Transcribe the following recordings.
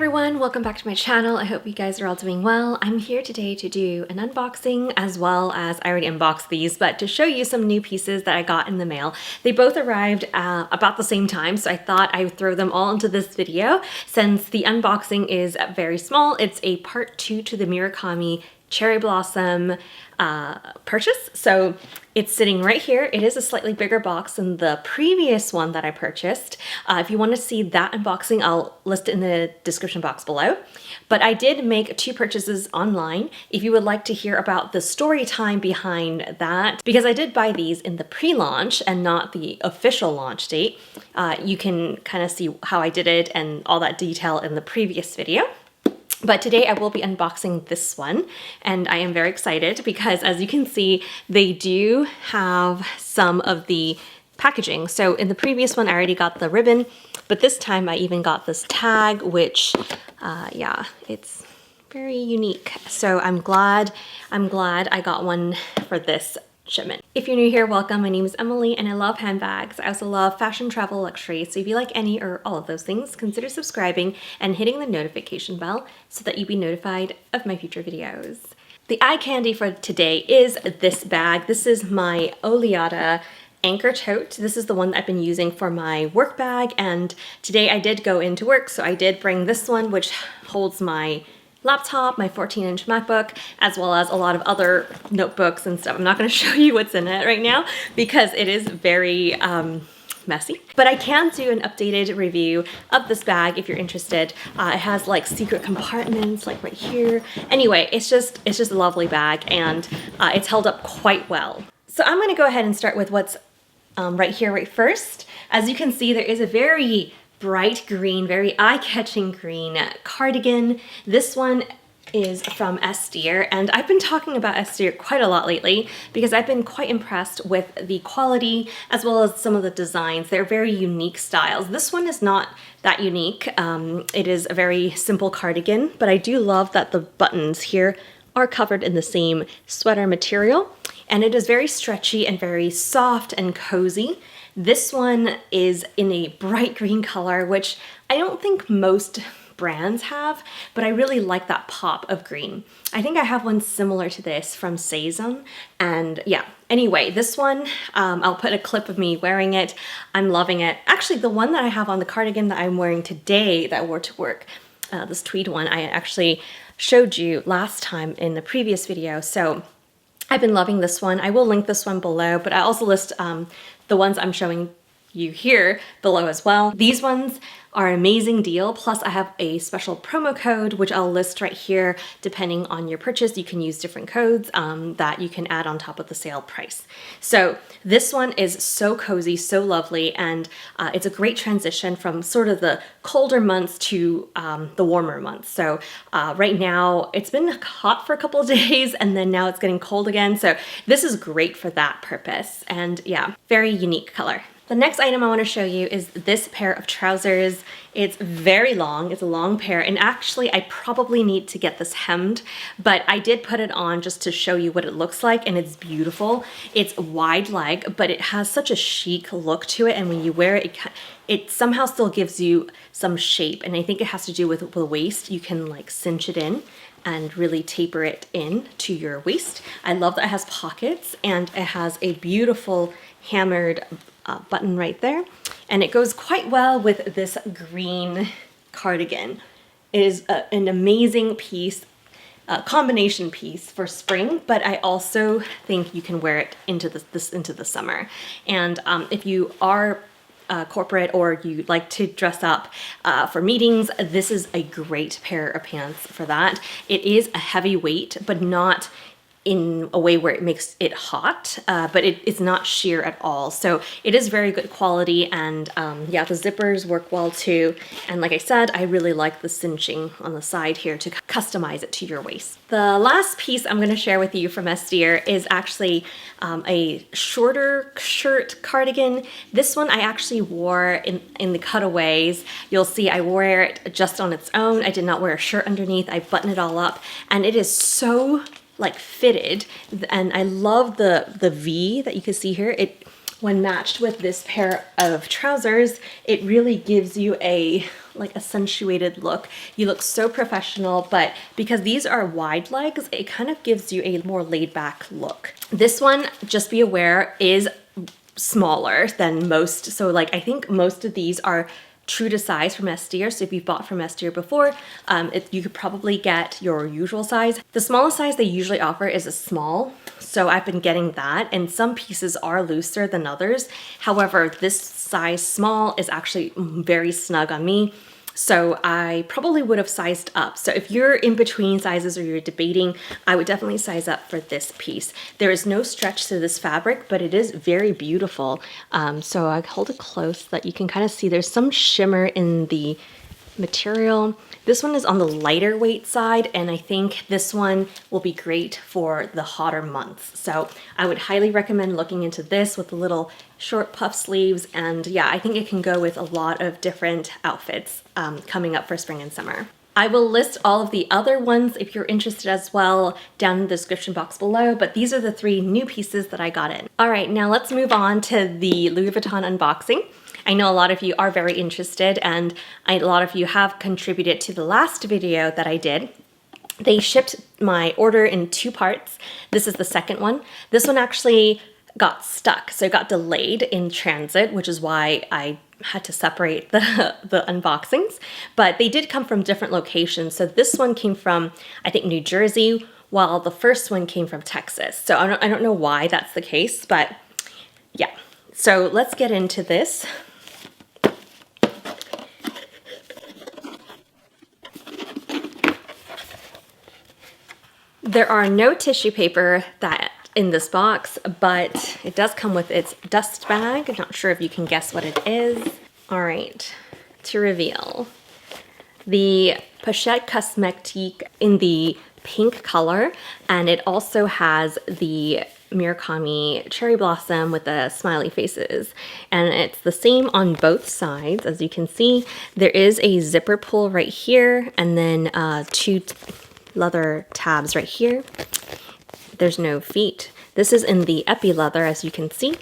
everyone, welcome back to my channel. I hope you guys are all doing well. I'm here today to do an unboxing as well as I already unboxed these, but to show you some new pieces that I got in the mail. They both arrived about the same time, so I thought I would throw them all into this video since the unboxing is very small. It's a part 2 to the Murakami Cherry Blossom purchase. So it's sitting right here. It is a slightly bigger box than the previous one that I purchased. If you want to see that unboxing, I'll list it in the description box below. But I did make 2 purchases online. If you would like to hear about the story time behind that, because I did buy these in the pre-launch and not the official launch date, you can kind of see how I did it and all that detail in the previous video. But today I will be unboxing this one, and I am very excited because, as you can see, they do have some of the packaging. So in the previous one I already got the ribbon, but this time I even got this tag, which yeah, it's very unique. So I'm glad I got one for this shipment. If you're new here, welcome. My name is Emily and I love handbags. I also love fashion, travel, luxury. So if you like any or all of those things, consider subscribing and hitting the notification bell so that you'll be notified of my future videos. The eye candy for today is this bag. This is my Oleata anchor tote. This is the one that I've been using for my work bag, and today I did go into work, so I did bring this one, which holds my laptop, my 14-inch MacBook, as well as a lot of other notebooks and stuff. I'm not going to show you what's in it right now because it is very messy, but I can do an updated review of this bag if you're interested. It has like secret compartments like right here. Anyway, it's just a lovely bag, and it's held up quite well. So I'm going to go ahead and start with what's right here right first. As you can see, there is a very bright green, very eye-catching green cardigan. This one is from S.DeeR, and I've been talking about S.DeeR quite a lot lately because I've been quite impressed with the quality as well as some of the designs. They're very unique styles. This one is not that unique. It is a very simple cardigan, but I do love that the buttons here are covered in the same sweater material, and it is very stretchy and very soft and cozy. This one is in a bright green color, which I don't think most brands have, but I really like that pop of green. I think I have one similar to this from Saison, and yeah. Anyway, this one, I'll put a clip of me wearing it. I'm loving it. Actually, the one that I have on the cardigan that I'm wearing today that I wore to work, this tweed one, I actually showed you last time in the previous video. So I've been loving this one. I will link this one below, but I also list the ones I'm showing you here below as well. These ones are an amazing deal. Plus I have a special promo code, which I'll list right here. Depending on your purchase, you can use different codes that you can add on top of the sale price. So this one is so cozy, so lovely, and it's a great transition from sort of the colder months to the warmer months. So right now it's been hot for a couple of days, and then now it's getting cold again. So this is great for that purpose. And yeah, very unique color. The next item I want to show you is this pair of trousers. It's very long, it's a long pair, and actually I probably need to get this hemmed, but I did put it on just to show you what it looks like, and it's beautiful. It's wide leg, but it has such a chic look to it, and when you wear it, it somehow still gives you some shape, and I think it has to do with the waist. You can like cinch it in and really taper it in to your waist. I love that it has pockets, and it has a beautiful hammered button right there, and it goes quite well with this green cardigan. It is an amazing piece, combination piece for spring, but I also think you can wear it into the summer. And if you are corporate or you like to dress up for meetings, this is a great pair of pants for that. It is a heavy weight, but not in a way where it makes it hot, but it's not sheer at all. So it is very good quality, and yeah, the zippers work well too. And like I said, I really like the cinching on the side here to customize it to your waist. The last piece I'm going to share with you from S.DeeR is actually a shorter shirt cardigan. This one I actually wore in the cutaways. You'll see I wore it just on its own. I did not wear a shirt underneath. I buttoned it all up, and it is so like fitted, and I love the V that you can see here. when matched with this pair of trousers, it really gives you a like accentuated look. You look so professional, but because these are wide legs, it kind of gives you a more laid back look. This one, just be aware, is smaller than most. So like, I think most of these are true to size from S.DeeR. So if you've bought from S.DeeR before, you could probably get your usual size. The smallest size they usually offer is a small. So I've been getting that, and some pieces are looser than others. However, this size small is actually very snug on me. So I probably would have sized up. So if you're in between sizes or you're debating, I would definitely size up for this piece. There is no stretch to this fabric, but it is very beautiful. So I hold it close so that you can kind of see there's some shimmer in the material. This one is on the lighter weight side, and I think this one will be great for the hotter months. So I would highly recommend looking into this with the little short puff sleeves. And yeah, I think it can go with a lot of different outfits coming up for spring and summer. I will list all of the other ones if you're interested as well down in the description box below, but these are the 3 new pieces that I got in. All right, now let's move on to the Louis Vuitton unboxing. I know a lot of you are very interested, and a lot of you have contributed to the last video that I did. They shipped my order in 2 parts. This is the second one. This one actually got stuck, so it got delayed in transit, which is why I had to separate the unboxings. But they did come from different locations. So this one came from, I think, New Jersey, while the first one came from Texas. So I don't know why that's the case, but yeah. So let's get into this. There are no tissue paper in this box, but it does come with its dust bag. I'm not sure if you can guess what it is. All right, to reveal. The Pochette Cosmetique in the pink color, and it also has the Murakami Cherry Blossom with the smiley faces. And it's the same on both sides, as you can see. There is a zipper pull right here, and then 2 leather tabs right here. There's no feet. This is in the epi leather, as you can see.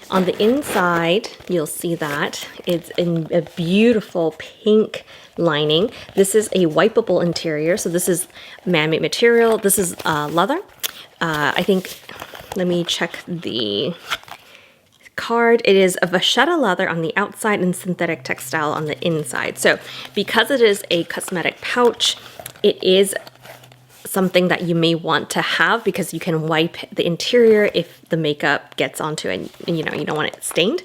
On the inside, you'll see that it's in a beautiful pink lining. This is a wipeable interior, so this is man-made material. This is leather. I think, let me check the card. It is a vachetta leather on the outside and synthetic textile on the inside. So because it is a cosmetic pouch, it is something that you may want to have because you can wipe the interior if the makeup gets onto it and you don't want it stained.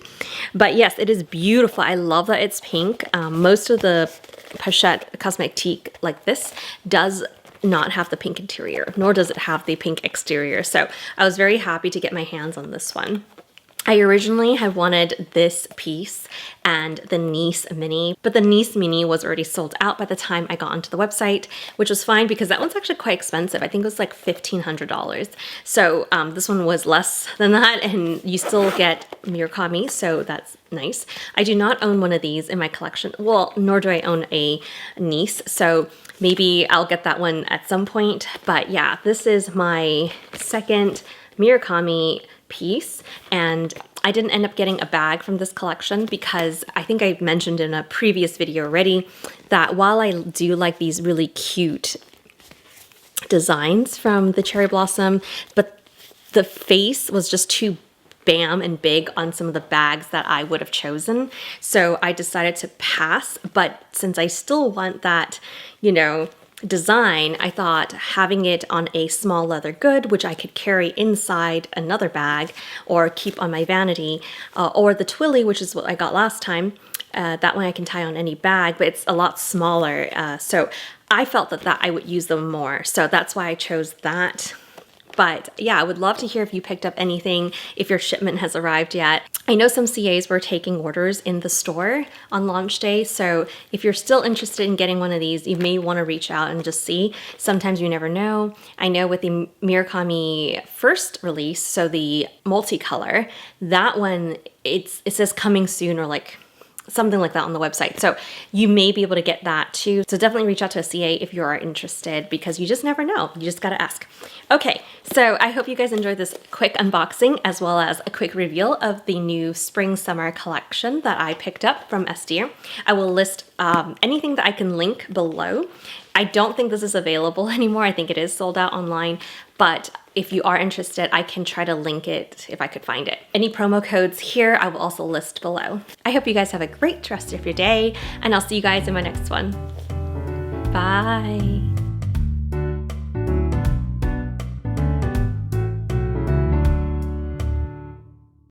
But yes, it is beautiful. I love that it's pink. Most of the Pochette Cosmetique like this does not have the pink interior, nor does it have the pink exterior. So I was very happy to get my hands on this one. I originally had wanted this piece and the Nice Mini, but the Nice Mini was already sold out by the time I got onto the website, which was fine because that one's actually quite expensive. I think it was like $1,500. So this one was less than that, and you still get Murakami, so that's nice. I do not own one of these in my collection. Well, nor do I own a Nice, so maybe I'll get that one at some point. But yeah, this is my second Murakami piece, and I didn't end up getting a bag from this collection because I think I mentioned in a previous video already that while I do like these really cute designs from the Cherry Blossom, but the face was just too bam and big on some of the bags that I would have chosen. So I decided to pass, but since I still want that, design, I thought having it on a small leather good, which I could carry inside another bag or keep on my vanity, or the Twilly, which is what I got last time. That one I can tie on any bag, but it's a lot smaller. So I felt that I would use them more. So that's why I chose that. But yeah, I would love to hear if you picked up anything, if your shipment has arrived yet. I know some CAs were taking orders in the store on launch day, so if you're still interested in getting one of these, you may want to reach out and just see. Sometimes you never know. I know with the Murakami first release, so the multicolor, that one, it says coming soon or like something like that on the website. So you may be able to get that too. So definitely reach out to a CA if you are interested, because you just never know. You just gotta ask. Okay, so I hope you guys enjoyed this quick unboxing as well as a quick reveal of the new spring summer collection that I picked up from S.DeeR. I will list anything that I can link below. I don't think this is available anymore. I think it is sold out online, but if you are interested, I can try to link it if I could find it. Any promo codes here, I will also list below. I hope you guys have a great rest of your day, and I'll see you guys in my next one. Bye.